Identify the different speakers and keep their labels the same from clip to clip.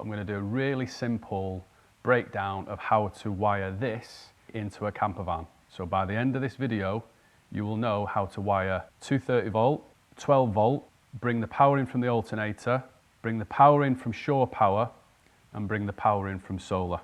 Speaker 1: I'm going to do a really simple breakdown of how to wire this into a camper van. So by the end of this video, you will know how to wire 230 volt, 12 volt, bring the power in from the alternator, bring the power in from shore power, and bring the power in from solar.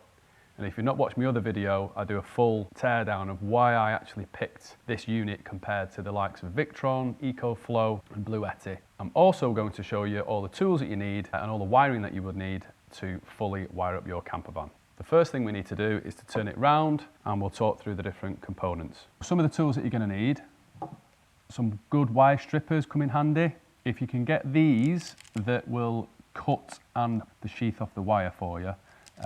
Speaker 1: And if you've not watched my other video, I do a full teardown of why I actually picked this unit compared to the likes of Victron, EcoFlow, and Bluetti. I'm also going to show you all the tools that you need and all the wiring that you would need to fully wire up your camper van. The first thing we need to do is to turn it round, and we'll talk through the different components. Some of the tools that you're going to need, some good wire strippers come in handy. If you can get these that will cut and the sheath off the wire for you,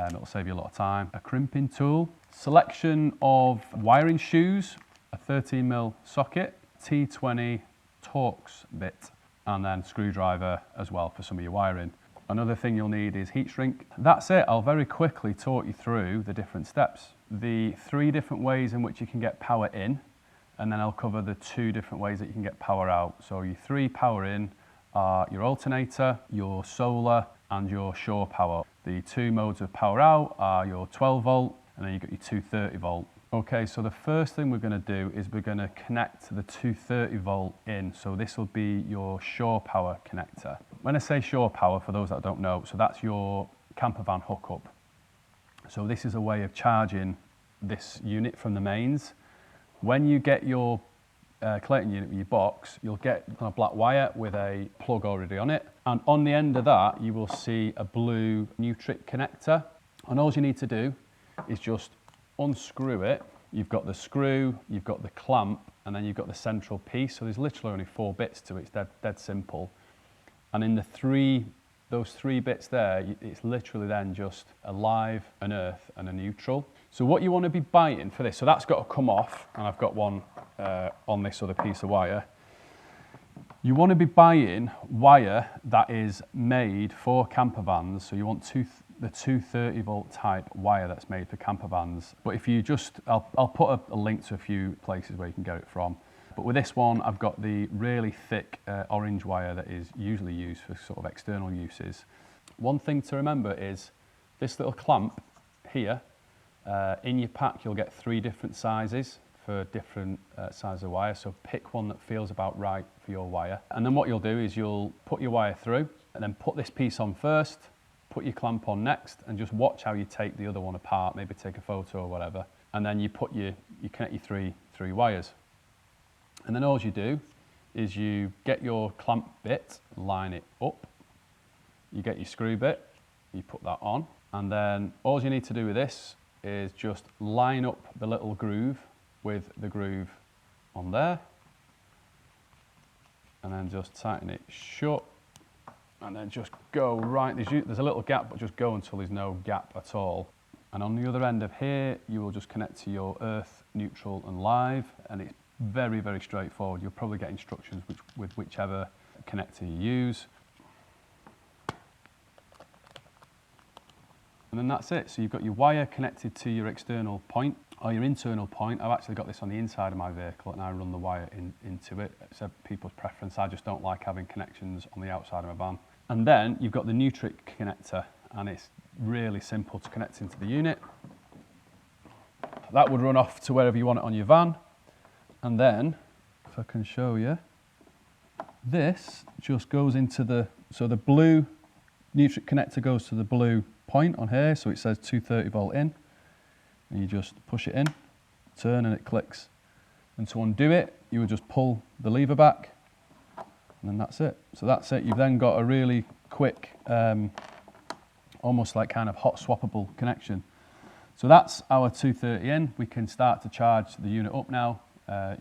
Speaker 1: it'll save you a lot of time. A crimping tool, selection of wiring shoes, a 13mm socket, T20 Torx bit, and then screwdriver as well for some of your wiring. Another thing you'll need is heat shrink. That's it. I'll very quickly talk you through the different steps. The 3 different ways in which you can get power in, and then I'll cover the 2 different ways that you can get power out. So your 3 power in are your alternator, your solar, and your shore power. The 2 modes of power out are your 12 volt, and then you've got your 230 volt. Okay, so the first thing we're going to do is we're going to connect the 230 volt in. So this will be your shore power connector. When I say shore power, for those that don't know, so that's your camper van hookup. So this is a way of charging this unit from the mains. When you get your Clayton unit with your box, you'll get a black wire with a plug already on it. And on the end of that, you will see a blue Nutric connector. And all you need to do is just unscrew it. You've got the screw, you've got the clamp, and then you've got the central piece. So there's literally only 4 bits to it. It's dead simple. And in those 3 bits there, it's literally then just a live, an earth, and a neutral. So what you want to be buying for this, so that's got to come off, and I've got one on this other piece of wire. You want to be buying wire that is made for camper vans. So you want the 230 volt type wire that's made for camper vans. But if you just, I'll put a link to a few places where you can get it from. But with this one, I've got the really thick orange wire that is usually used for sort of external uses. One thing to remember is this little clamp here, in your pack, you'll get 3 different sizes for different sizes of wire. So pick one that feels about right for your wire. And then what you'll do is you'll put your wire through and then put this piece on first, put your clamp on next, and just watch how you take the other one apart, maybe take a photo or whatever. And then you connect your three wires. And then all you do is you get your clamp bit, line it up, you get your screw bit, you put that on, and then all you need to do with this is just line up the little groove with the groove on there, and then just tighten it shut, and then just go right, there's a little gap, but just go until there's no gap at all. And on the other end of here, you will just connect to your earth, neutral, and live, and it's very, very straightforward. You'll probably get instructions with whichever connector you use. And then that's it. So you've got your wire connected to your external point or your internal point. I've actually got this on the inside of my vehicle and I run the wire into it. It's people's preference. I just don't like having connections on the outside of my van. And then you've got the Nutric connector, and it's really simple to connect into the unit. That would run off to wherever you want it on your van. And then, if I can show you, this just goes into so the blue Nutric connector goes to the blue point on here, so it says 230 volt in, and you just push it in, turn, and it clicks. And to undo it, you would just pull the lever back, and then that's it. So that's it. You've then got a really quick, almost like kind of hot swappable connection. So that's our 230 in. We can start to charge the unit up now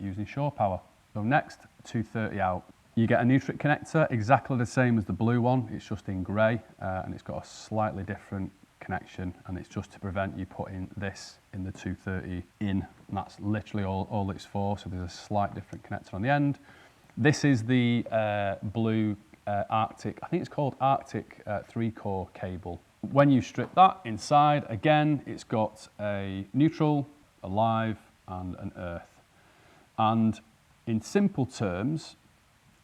Speaker 1: using shore power. So next, 230 out. You get a Nutric connector, exactly the same as the blue one. It's just in grey, and it's got a slightly different connection, and it's just to prevent you putting this in the 230 in. And that's literally all it's for. So there's a slight different connector on the end. This is the blue Arctic, I think it's called Arctic 3-core cable. When you strip that inside, again, it's got a neutral, a live, and an earth. And in simple terms,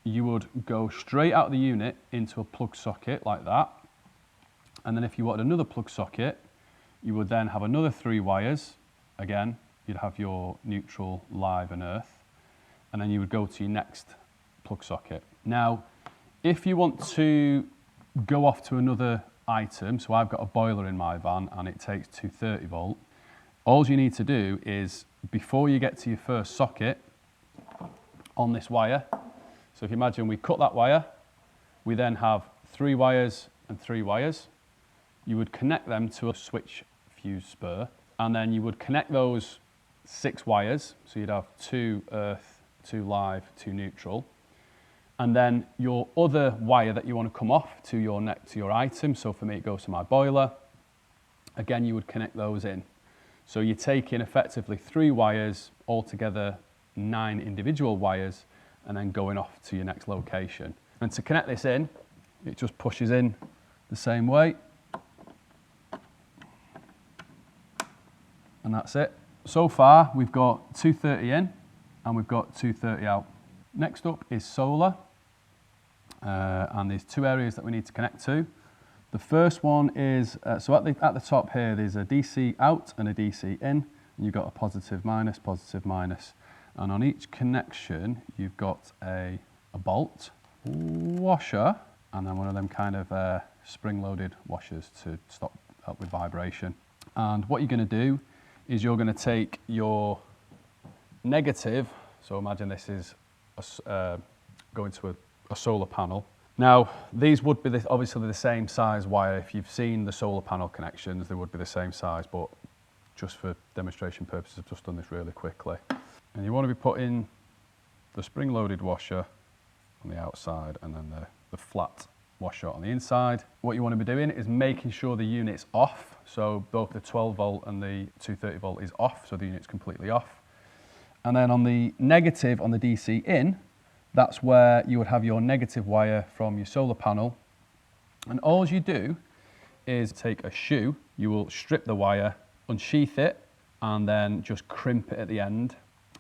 Speaker 1: you would go straight out of the unit into a plug socket like that, And then if you wanted another plug socket, you would then have another 3 wires. Again, you'd have your neutral, live and earth. And then you would go to your next plug socket. Now, if you want to go off to another item, so I've got a boiler in my van and it takes 230 volt, all you need to do is, before you get to your first socket on this wire, so if you imagine we cut that wire, we then have 3 wires and 3 wires. You would connect them to a switch fuse spur, and then you would connect those 6 wires, so you'd have 2 earth, 2 live, 2 neutral, and then your other wire that you want to come off to your item, so for me it goes to my boiler, again you would connect those in. So you're taking effectively 3 wires, altogether 9 individual wires, and then going off to your next location. And to connect this in, it just pushes in the same way. And that's it. So far, we've got 230 in and we've got 230 out. Next up is solar. And there's 2 areas that we need to connect to. The first one is, so at the top here, there's a DC out and a DC in. And you've got a positive, minus. And on each connection, you've got a bolt, washer, and then one of them kind of spring-loaded washers to help with vibration. And what you're going to do is you're going to take your negative, so imagine this is going to a solar panel. Now, these would be obviously the same size wire. If you've seen the solar panel connections, they would be the same size, but just for demonstration purposes, I've just done this really quickly. And you want to be putting the spring-loaded washer on the outside and then the flat washer on the inside. What you want to be doing is making sure the unit's off. So both the 12 volt and the 230 volt is off, so the unit's completely off. And then on the negative, on the DC in, that's where you would have your negative wire from your solar panel. And all you do is take a shoe, you will strip the wire, unsheath it, and then just crimp it at the end,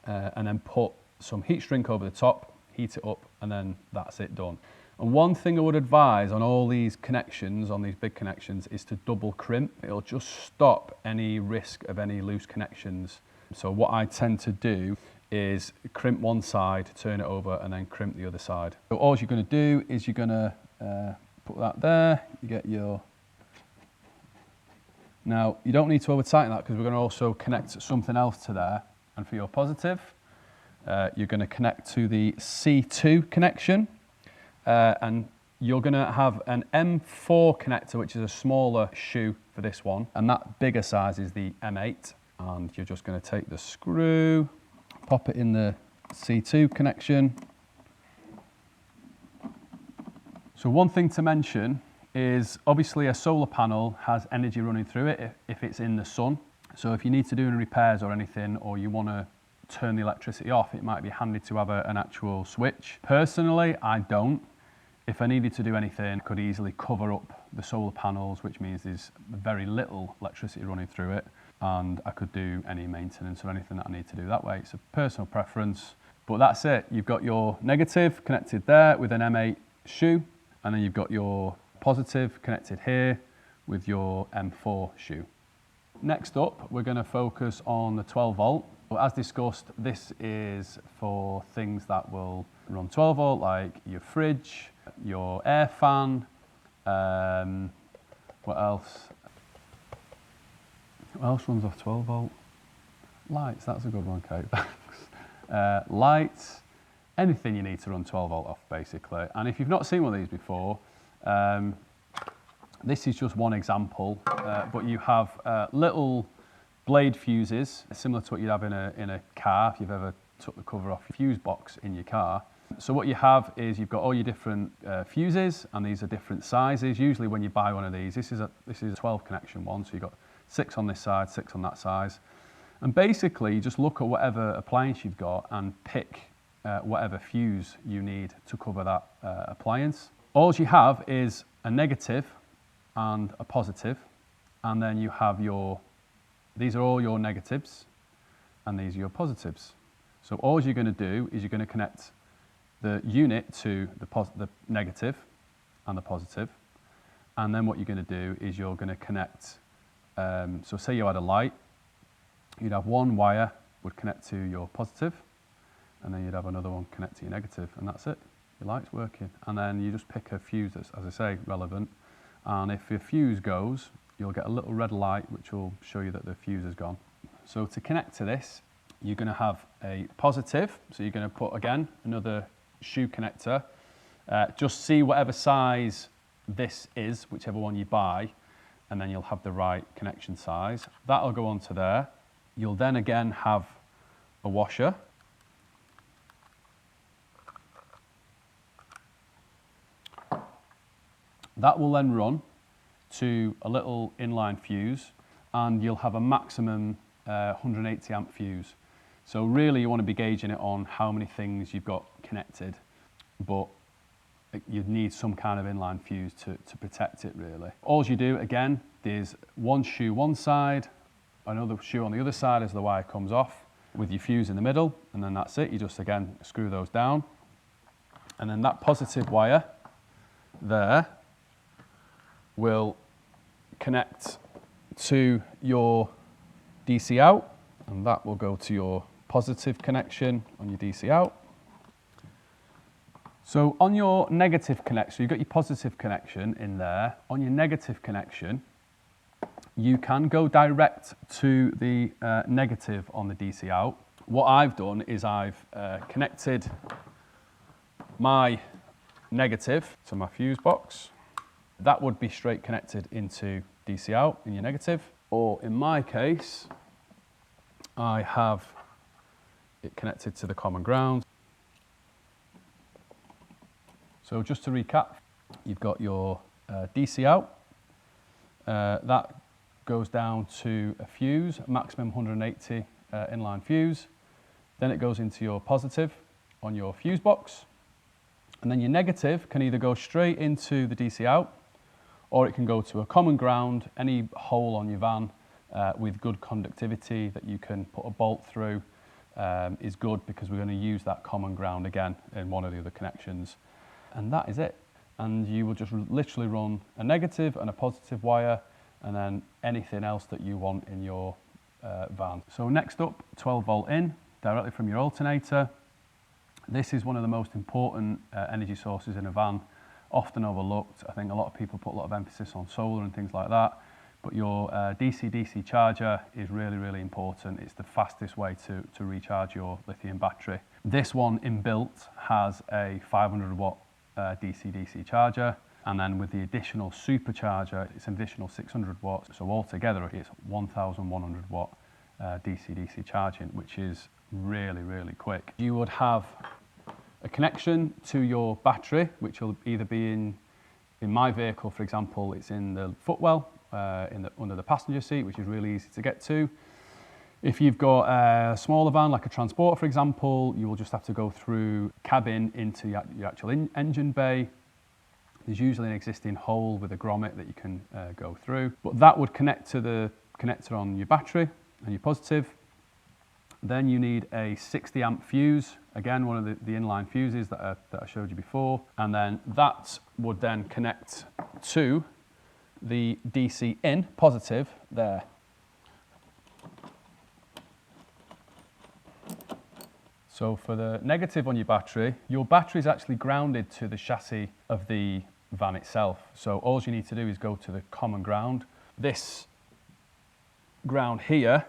Speaker 1: and then put some heat shrink over the top, heat it up, and then that's it done. And one thing I would advise on all these connections, on these big connections, is to double crimp. It'll just stop any risk of any loose connections. So what I tend to do is crimp one side, turn it over, and then crimp the other side. So all you're going to do is you're going to put that there, you get your... Now, you don't need to over tighten that because we're going to also connect something else to there. And for your positive, you're going to connect to the C2 connection. And you're going to have an M4 connector, which is a smaller shoe for this one. And that bigger size is the M8. And you're just going to take the screw, pop it in the C2 connection. So one thing to mention is obviously a solar panel has energy running through it if it's in the sun. So if you need to do any repairs or anything, or you want to turn the electricity off, it might be handy to have an actual switch. Personally, I don't. If I needed to do anything, I could easily cover up the solar panels, which means there's very little electricity running through it, and I could do any maintenance or anything that I need to do that way. It's a personal preference, but that's it. You've got your negative connected there with an M8 shoe, and then you've got your positive connected here with your M4 shoe. Next up, we're going to focus on the 12 volt. As discussed, this is for things that will run 12 volt, like your fridge, your air fan, what else? What else runs off 12 volt? Lights, that's a good one, Kate, thanks. Lights, anything you need to run 12 volt off, basically. And if you've not seen one of these before, this is just one example, but you have little blade fuses, similar to what you'd have in a car if you've ever took the cover off your fuse box in your car. So what you have is you've got all your different fuses, and these are different sizes. Usually when you buy one of these, this is a 12 connection one, so you've got 6 on this side, 6 on that size. And basically you just look at whatever appliance you've got and pick whatever fuse you need to cover that appliance. All you have is a negative and a positive, and then you have these are all your negatives, and these are your positives. So all you're going to do is you're going to connect the unit to the negative and the positive, And then what you're going to do is you're going to connect, so say you had a light, you'd have one wire would connect to your positive, and then you'd have another one connect to your negative, and that's it. Your light's working. And then you just pick a fuse that's, as I say, relevant. And if your fuse goes, you'll get a little red light which will show you that the fuse has gone. So to connect to this, you're going to have a positive. So you're going to put, again, another shoe connector. Just see whatever size this is, whichever one you buy, and then you'll have the right connection size. That'll go onto there. You'll then again have a washer. That will then run to a little inline fuse, and you'll have a maximum 180 amp fuse. So really you want to be gauging it on how many things you've got connected, but you'd need some kind of inline fuse to protect it really. All you do, again, there's one shoe one side, another shoe on the other side as the wire comes off, with your fuse in the middle, and then that's it. You just, again, screw those down. And then that positive wire there will connect to your DC out, and that will go to your positive connection on your DC out. So on your negative connection, you've got your positive connection in there. On your negative connection, you can go direct to the negative on the DC out. What I've done is I've connected my negative to my fuse box. That would be straight connected into DC out in your negative. Or in my case, I have it connected to the common ground. So just to recap, you've got your DC out. That goes down to a fuse, maximum 180 inline fuse. Then it goes into your positive on your fuse box. And then your negative can either go straight into the DC out, or it can go to a common ground, any hole on your van with good conductivity that you can put a bolt through is good, because we're going to use that common ground again in one of the other connections. And that is it. And you will just literally run a negative and a positive wire, and then anything else that you want in your van. So next up, 12 volt in, directly from your alternator. This is one of the most important energy sources in a van, often overlooked. I think a lot of people put a lot of emphasis on solar and things like that, but your DC-DC charger is really, really important. It's the fastest way to recharge your lithium battery. This one inbuilt has a 500 watt DC-DC charger, and then with the additional supercharger, it's an additional 600 watts. So altogether, it's 1,100 watt DC-DC charging, which is really, really quick. You would have a connection to your battery, which will either be in my vehicle, for example, it's in the footwell, under the passenger seat, which is really easy to get to. If you've got a smaller van, like a Transporter, for example, you will just have to go through cabin into your actual engine bay. There's usually an existing hole with a grommet that you can go through, but that would connect to the connector on your battery and your positive. Then you need a 60 amp fuse, again, one of the inline fuses that I showed you before, and then that would then connect to the DC in positive there. So for the negative on your battery is actually grounded to the chassis of the van itself. So all you need to do is go to the common ground. This ground here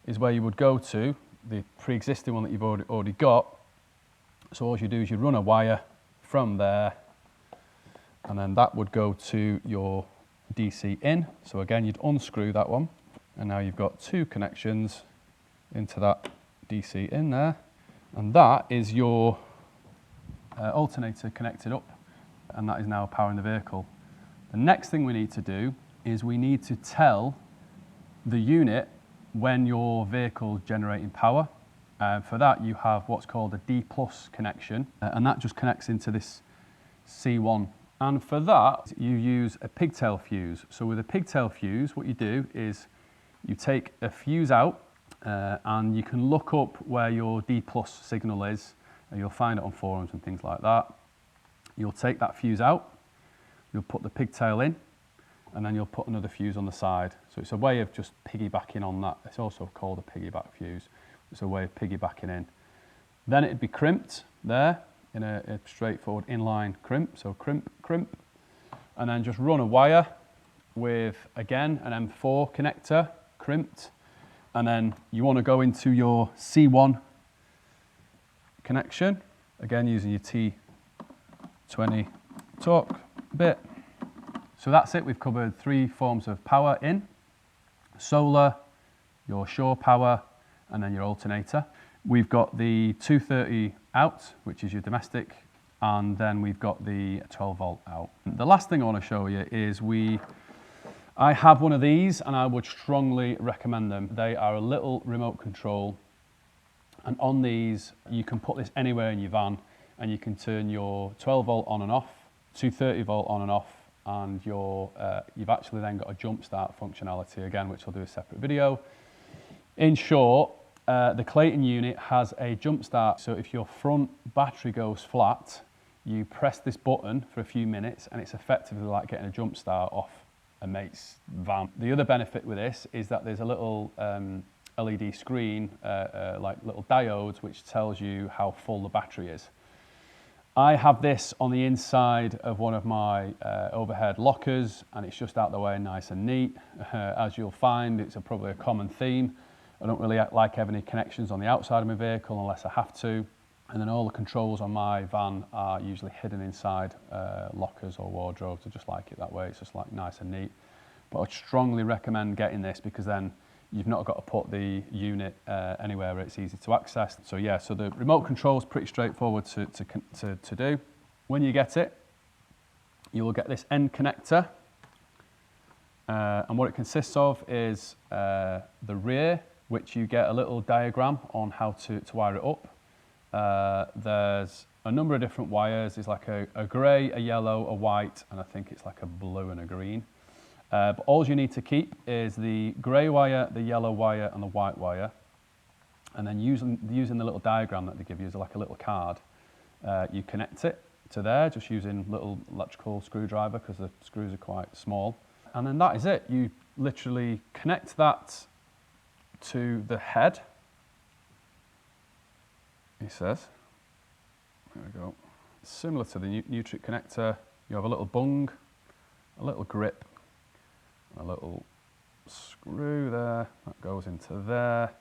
Speaker 1: is where you would go to, the pre-existing one that you've already got. So all you do is you run a wire from there, and then that would go to your DC in. So again, you'd unscrew that one, and now you've got two connections into that DC in there. And that is your alternator connected up, and that is now powering the vehicle. The next thing we need to do is we need to tell the unit when your vehicle is generating power. For that, you have what's called a D+ connection, and that just connects into this C1. And for that, you use a pigtail fuse. So with a pigtail fuse, what you do is you take a fuse out, and you can look up where your D+ signal is, and you'll find it on forums and things like that. You'll take that fuse out, you'll put the pigtail in, and then you'll put another fuse on the side. So it's a way of just piggybacking on that. It's also called a piggyback fuse. It's a way of piggybacking in. Then it'd be crimped there in a straightforward inline crimp. So crimp, crimp, and then just run a wire with, again, an M4 connector, crimped, and then you want to go into your C1 connection, again using your T20 torque bit. So that's it, we've covered 3 forms of power in: solar, your shore power, and then your alternator. We've got the 230 out, which is your domestic, and then we've got the 12 volt out. The last thing I want to show you is I have one of these and I would strongly recommend them. They are a little remote control, and on these you can put this anywhere in your van and you can turn your 12 volt on and off, 230 volt on and off, and you've actually then got a jump start functionality again, which I'll do a separate video. In short, the Clayton unit has a jump start, so if your front battery goes flat, you press this button for a few minutes and it's effectively like getting a jump start off a mate's van. The other benefit with this is that there's a little LED screen, like little diodes, which tells you how full the battery is. I have this on the inside of one of my overhead lockers, and it's just out the way, nice and neat. As you'll find, it's probably a common theme. I don't really like having any connections on the outside of my vehicle unless I have to. And then all the controls on my van are usually hidden inside lockers or wardrobes. I just like it that way. It's just like nice and neat. But I'd strongly recommend getting this, because then you've not got to put the unit anywhere where it's easy to access. So yeah, so the remote control is pretty straightforward to do. When you get it, you will get this end connector. And what it consists of is the rear, which you get a little diagram on how to wire it up. There's a number of different wires. There's like a grey, a yellow, a white, and I think it's like a blue and a green. But all you need to keep is the grey wire, the yellow wire, and the white wire. And then using the little diagram that they give you as like a little card, you connect it to there, just using little electrical screwdriver, because the screws are quite small. And then that is it. You literally connect that to the head, he says. There we go. Similar to the Nutric connector, you have a little bung, a little grip, a little screw there, that goes into there.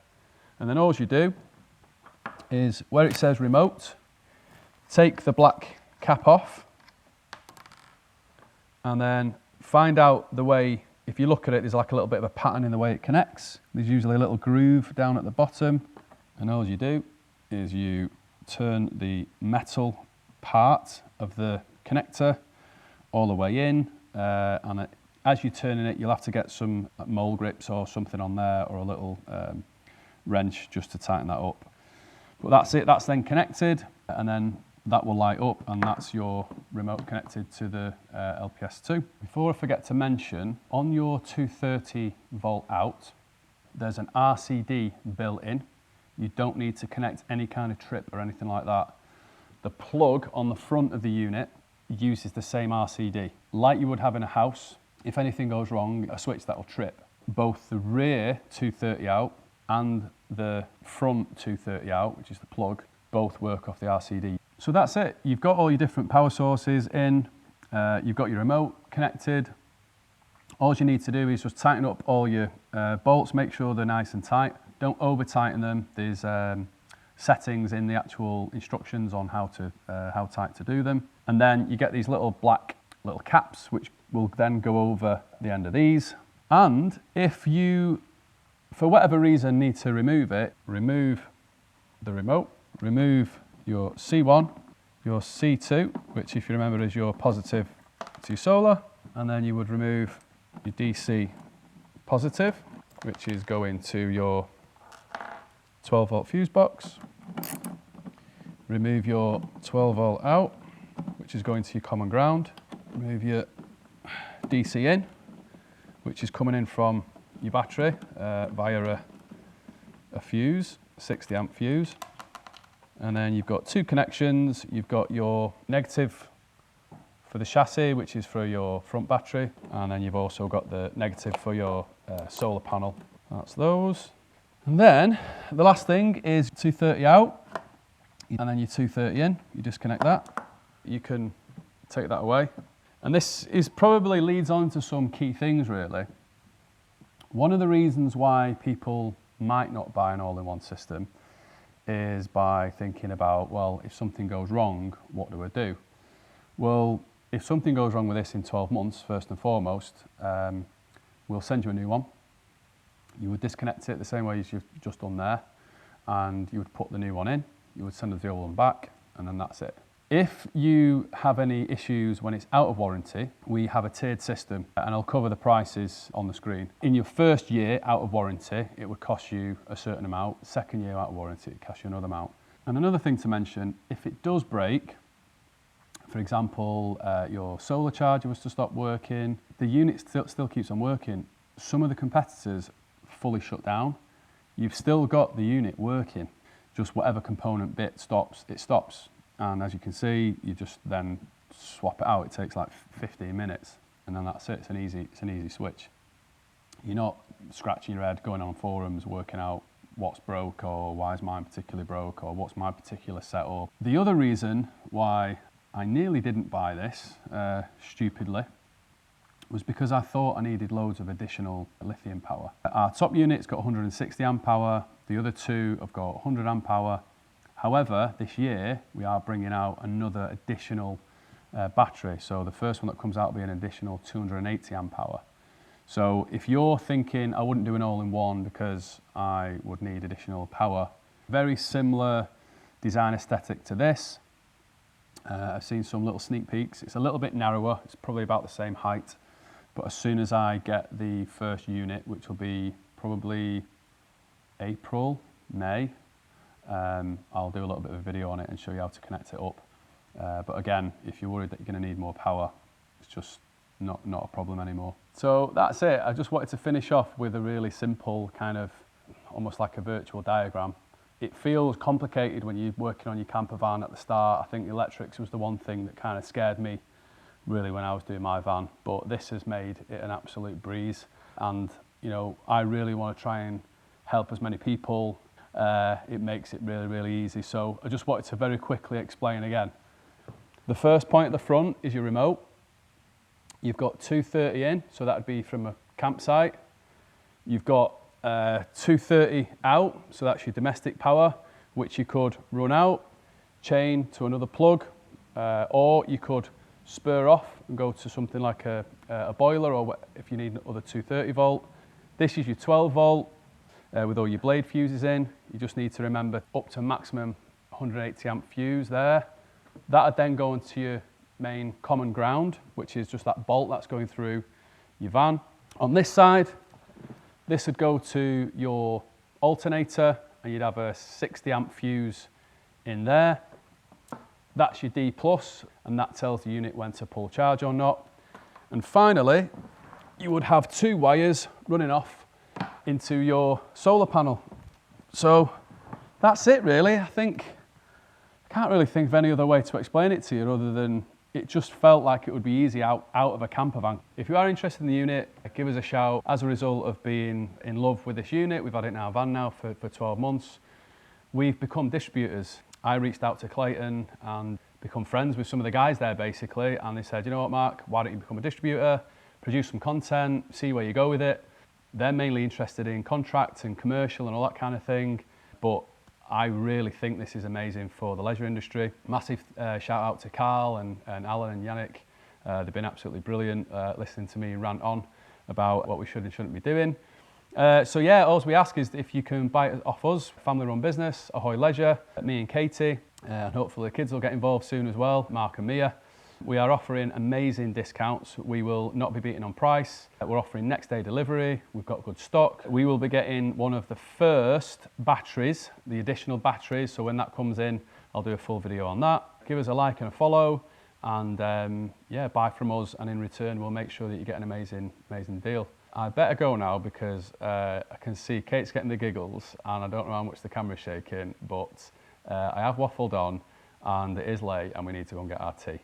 Speaker 1: And then all you do is, where it says remote, take the black cap off, and then find out the way. If you look at it, there's like a little bit of a pattern in the way it connects. There's usually a little groove down at the bottom, and all you do is you turn the metal part of the connector all the way in, and as you're turning it, you'll have to get some mole grips or something on there, or a little wrench just to tighten that up. But that's it, that's then connected, and then that will light up, and that's your remote connected to the LPS2. Before I forget to mention, on your 230 volt out, there's an RCD built in. You don't need to connect any kind of trip or anything like that. The plug on the front of the unit uses the same RCD. Like you would have in a house, if anything goes wrong, a switch that will trip. Both the rear 230 out and the front 230 out, which is the plug, both work off the RCD. So that's it. You've got all your different power sources in, you've got your remote connected. All you need to do is just tighten up all your bolts, make sure they're nice and tight. Don't over tighten them. There's settings in the actual instructions on how tight to do them. And then you get these little black little caps, which will then go over the end of these. And if you, for whatever reason, need to remove it, remove the remote, remove your C1, your C2, which if you remember is your positive to solar, and then you would remove your DC positive, which is going to your 12 volt fuse box, remove your 12 volt out, which is going to your common ground, remove your DC in, which is coming in from your battery via a fuse, 60 amp fuse. And then you've got two connections. You've got your negative for the chassis, which is for your front battery, and then you've also got the negative for your solar panel. That's those. And then the last thing is 230 out, and then your 230 in. You disconnect that. You can take that away. And this is probably leads on to some key things, really. One of the reasons why people might not buy an all-in-one system is by thinking about, well, if something goes wrong, what do I do? Well, if something goes wrong with this in 12 months, first and foremost, we'll send you a new one. You would disconnect it the same way as you've just done there, and you would put the new one in, you would send us the old one back, and then that's it. If you have any issues when it's out of warranty, we have a tiered system, and I'll cover the prices on the screen. In your first year out of warranty, it would cost you a certain amount. Second year out of warranty, it costs you another amount. And another thing to mention, if it does break, for example, your solar charger was to stop working, the unit still keeps on working. Some of the competitors fully shut down. You've still got the unit working, just whatever component bit stops, it stops. And as you can see, you just then swap it out. It takes like 15 minutes, and then that's it. It's an easy switch. You're not scratching your head, going on forums, working out what's broke, or why is mine particularly broke, or what's my particular setup. The other reason why I nearly didn't buy this, stupidly, was because I thought I needed loads of additional lithium power. Our top unit's got 160 amp hour. The other two have got 100 amp hour. However, this year we are bringing out another additional battery. So the first one that comes out will be an additional 280 amp hour. So if you're thinking I wouldn't do an all-in-one because I would need additional power, very similar design aesthetic to this. I've seen some little sneak peeks. It's a little bit narrower. It's probably about the same height. But as soon as I get the first unit, which will be probably April, May, I'll do a little bit of a video on it and show you how to connect it up. But again, if you're worried that you're going to need more power, it's just not a problem anymore. So that's it. I just wanted to finish off with a really simple kind of, almost like a virtual diagram. It feels complicated when you're working on your camper van at the start. I think the electrics was the one thing that kind of scared me really when I was doing my van, but this has made it an absolute breeze. And you know, I really want to try and help as many people. It makes it really, really easy. So I just wanted to very quickly explain again. The first point at the front is your remote. You've got 230 in, so that would be from a campsite. You've got 230 out, so that's your domestic power, which you could run out, chain to another plug, or you could spur off and go to something like a boiler, or if you need another 230 volt. This is your 12 volt with all your blade fuses in. You just need to remember up to maximum 180 amp fuse there. That would then go into your main common ground, which is just that bolt that's going through your van. On this side, this would go to your alternator, and you'd have a 60 amp fuse in there. That's your D+, and that tells the unit when to pull charge or not. And finally, you would have two wires running off into your solar panel. So that's it really. I can't really think of any other way to explain it to you other than it just felt like it would be easy out of a camper van. If you are interested in the unit, give us a shout. As a result of being in love with this unit, we've had it in our van now for 12 months. We've become distributors. I reached out to Clayton and become friends with some of the guys there basically, and they said, you know what, Mark, why don't you become a distributor, produce some content, see where you go with it. They're mainly interested in contract and commercial and all that kind of thing, but I really think this is amazing for the leisure industry. Massive shout out to Carl and Alan and Yannick. They've been absolutely brilliant listening to me rant on about what we should and shouldn't be doing. So yeah, all we ask is if you can buy it off us, family-run business, Ahoy Leisure, me and Katie, and hopefully the kids will get involved soon as well, Mark and Mia. We are offering amazing discounts. We will not be beating on price. We're offering next day delivery. We've got good stock. We will be getting one of the first batteries, the additional batteries. So when that comes in, I'll do a full video on that. Give us a like and a follow, and yeah, buy from us. And in return, we'll make sure that you get an amazing deal. I better go now because I can see Kate's getting the giggles and I don't know how much the camera's shaking, but I have waffled on and it is late and we need to go and get our tea.